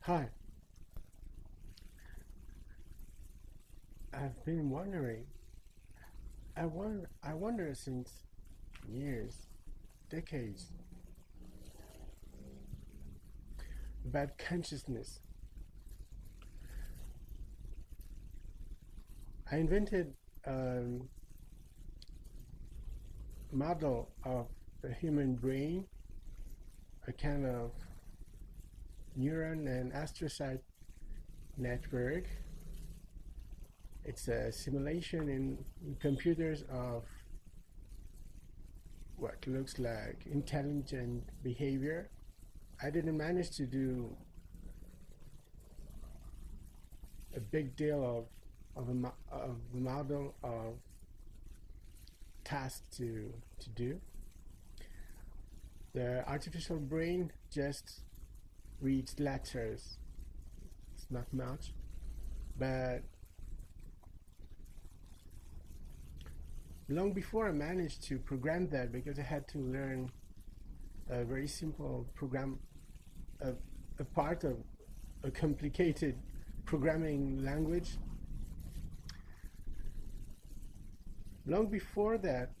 Hi, I've been wondering. I wonder since years, decades, about consciousness. I invented a model of the human brain, a kind of neuron and astrocyte network. It's a simulation in computers of what looks like intelligent behavior. I didn't manage to do a big deal of a model of tasks to do. The artificial brain just reads letters. It's not much, but long before I managed to program that, because I had to learn a very simple program, a part of a complicated programming language. Long before that,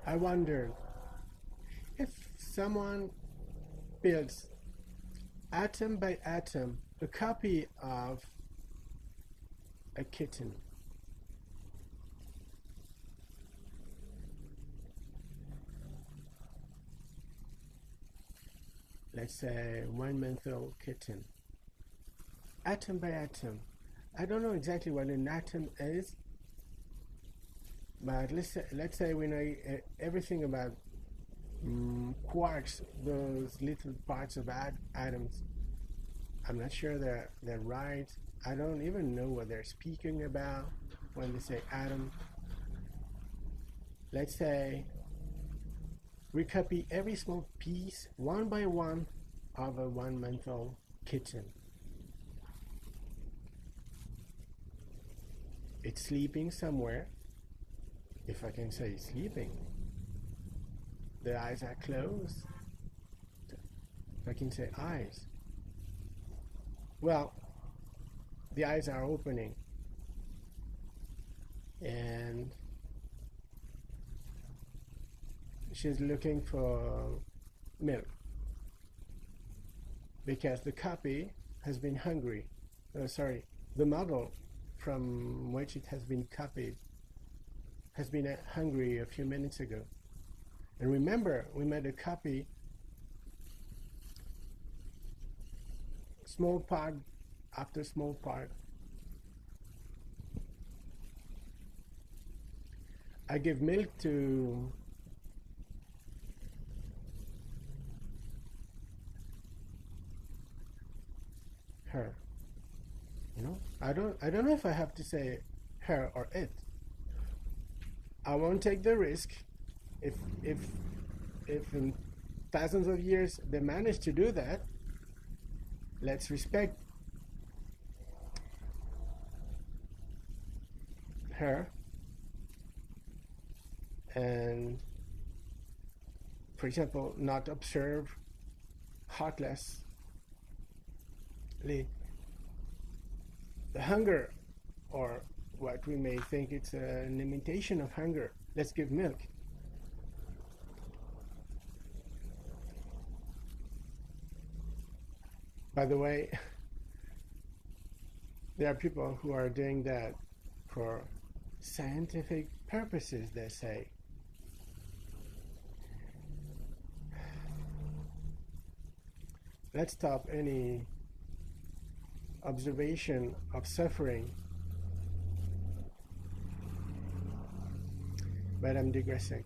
I wondered if someone builds atom by atom a copy of a kitten, let's say 1-month-old kitten, atom by atom. I don't know exactly what an atom is, but let's say we know everything about quarks, those little parts of atoms. I'm not sure they're right. I don't even know what they're speaking about when they say atom. Let's say we copy every small piece one by one of a 1-month-old kitten. It's sleeping somewhere, if I can say sleeping. The eyes are closed, if I can say eyes. Well, the eyes are opening, and she's looking for milk because the copy has been hungry. The model from which it has been copied has been hungry a few minutes ago. And remember, we made a copy, small part after small part. I give milk to her. I don't know if I have to say her or it. I won't take the risk. If in thousands of years they manage to do that, let's respect her and, for example, not observe heartlessly the hunger, or what we may think it's an imitation of hunger. Let's give milk. By the way, there are people who are doing that for scientific purposes, they say. Let's stop any observation of suffering. But I'm digressing.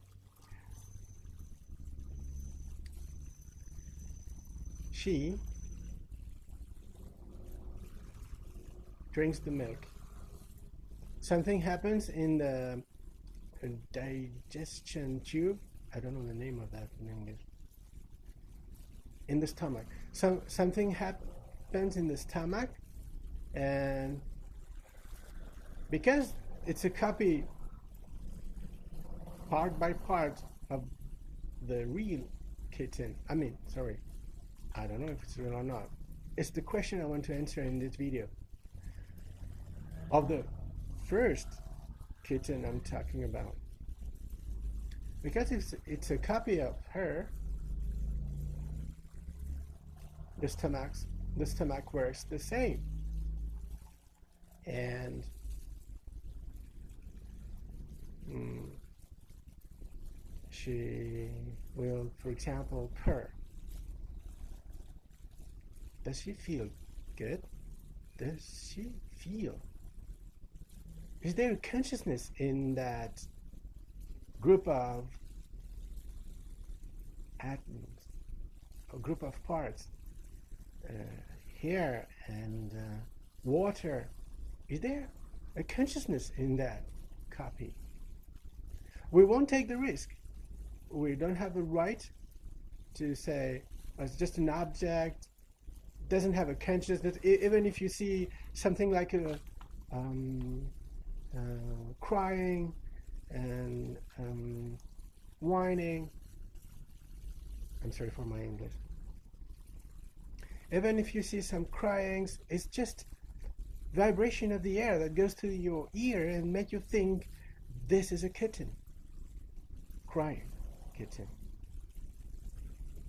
She drinks the milk. Something happens in the digestion tube. I don't know the name of that in English. In the stomach. Something happens in the stomach, and because it's a copy part by part of the real kitten, I don't know if it's real or not. It's the question I want to answer in this video. Of the first kitten I'm talking about. Because it's a copy of her, the stomach works the same. And she will, for example, purr. Does she feel good? Does she feel? Is there a consciousness in that group of atoms, a group of parts, hair and water? Is there a consciousness in that copy? We won't take the risk. We don't have the right to say it's just an object, doesn't have a consciousness. Even if you see something like a crying and whining, I'm sorry for my English. Even if you see some cryings, it's just vibration of the air that goes to your ear and make you think this is a kitten, crying kitten.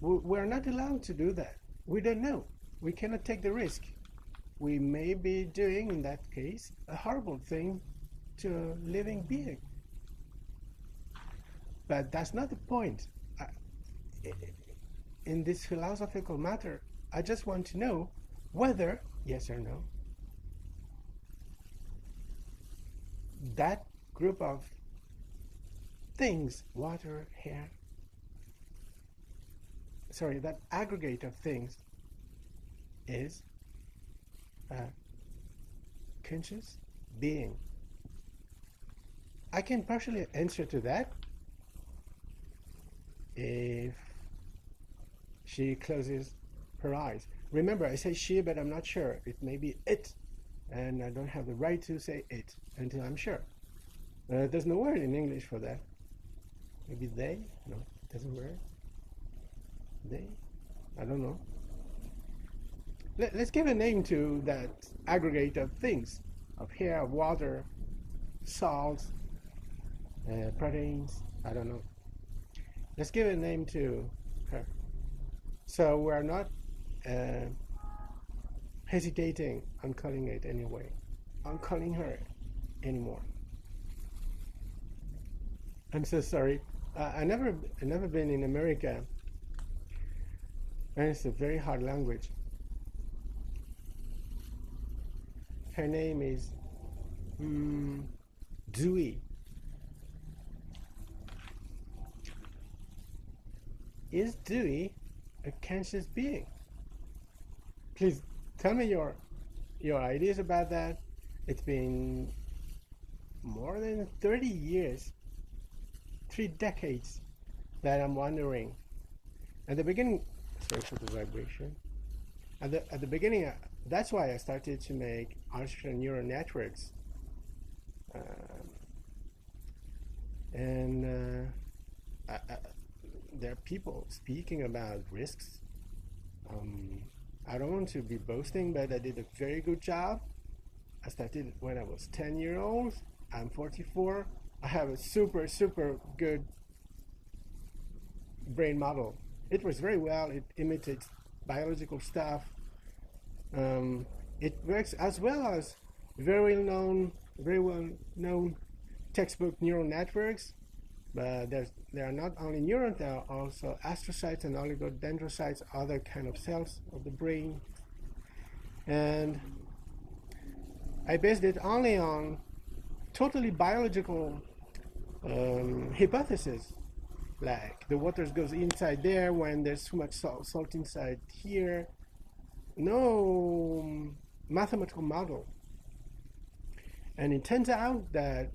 We're not allowed to do that. We don't know. We cannot take the risk. We may be doing, in that case, a horrible thing to a living being. But that's not the point. In this philosophical matter, I just want to know whether, yes or no, that group of things, water, hair, that aggregate of things is a conscious being. I can partially answer to that if she closes her eyes. Remember, I say she, but I'm not sure. It may be it, and I don't have the right to say it until I'm sure. There's no word in English for that. Maybe they? No, it doesn't work. They? I don't know. Let's give a name to that aggregate of things, of hair, water, salt, proteins, I don't know. Let's give a name to her. So we're not hesitating on calling it anyway, on calling her anymore. I'm so sorry. I never been in America, and it's a very hard language. Her name is Dewey. Is Dewey a conscious being? Please tell me your ideas about that. It's been more than 30 years, 3 decades, that I'm wondering. At the beginning, sorry for the vibration. At the beginning, that's why I started to make artificial neural networks. There are people speaking about risks. I don't want to be boasting, but I did a very good job. I started when I was 10 years old. I'm 44. I have a super good brain model. It works very well. It imitates biological stuff. It works as well as very well known textbook neural networks. But there are not only neurons, there are also astrocytes and oligodendrocytes, other kind of cells of the brain. And I based it only on totally biological hypotheses, like the water goes inside there when there's too much salt inside here. No mathematical model. And it turns out that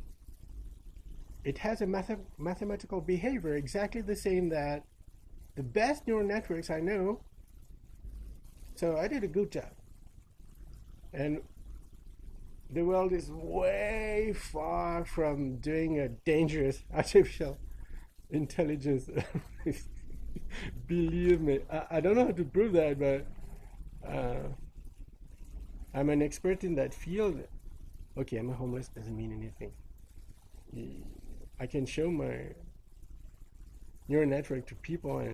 it has a mathematical behavior exactly the same that the best neural networks I know. So I did a good job. And the world is way far from doing a dangerous artificial intelligence Believe me, I don't know how to prove that, but I'm an expert in that field. Okay, I'm a homeless doesn't mean anything. I can show my neural network to people, and